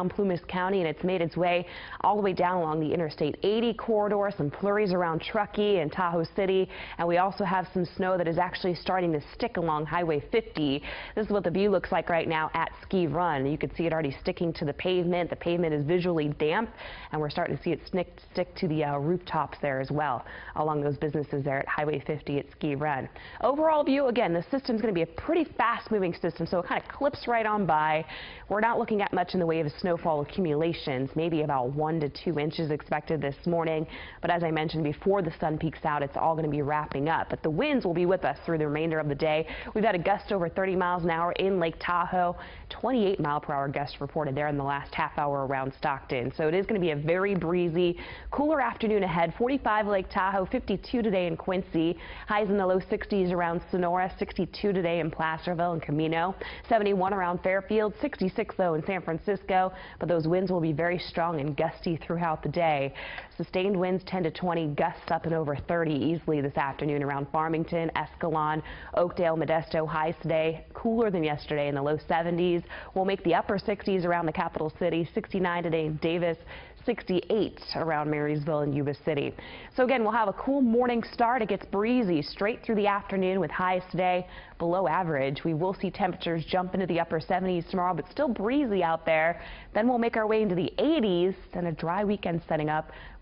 around Plumas County, and it's made its way all the way down along the Interstate 80 corridor. Some flurries around Truckee and Tahoe City, and we also have some snow that is actually starting to stick along Highway 50. This is what the view looks like right now at Ski Run. You can see it already sticking to the pavement. The pavement is visually damp, and we're starting to see it stick to the rooftops there as well along those businesses there at Highway 50 at Ski Run. Overall view, again, the system's going to be a pretty fast-moving system, so it kind of clips right on by. We're not looking at much in the way of snowfall accumulations, maybe about 1 to 2 inches expected this morning. But as I mentioned, before the sun peaks out, it's all going to be wrapping up. But the winds will be with us through the remainder of the day. We've had a gust over 30 miles an hour in Lake Tahoe, 28-mile-per-hour gust reported there in the last half hour around Stockton. So it is going to be a very breezy, cooler afternoon ahead. 45 Lake Tahoe, 52 today in Quincy. Highs in the low 60s around Sonora, 62 today in Placerville and Camino, 71 around Fairfield, 66 though in San Francisco. But those winds will be very strong and gusty throughout the day. Sustained winds 10 to 20, gusts up and over 30 easily this afternoon around Farmington, Escalon, Oakdale, Modesto. Highs today cooler than yesterday in the low 70s. We'll make the upper 60s around the capital city, 69 today in Davis, 68 around Marysville and Yuba City. So again, we'll have a cool morning start. It gets breezy straight through the afternoon with highs today below average. We will see temperatures jump into the upper 70s tomorrow, but still breezy out there. Then we'll make our way into the 80s and a dry weekend setting up with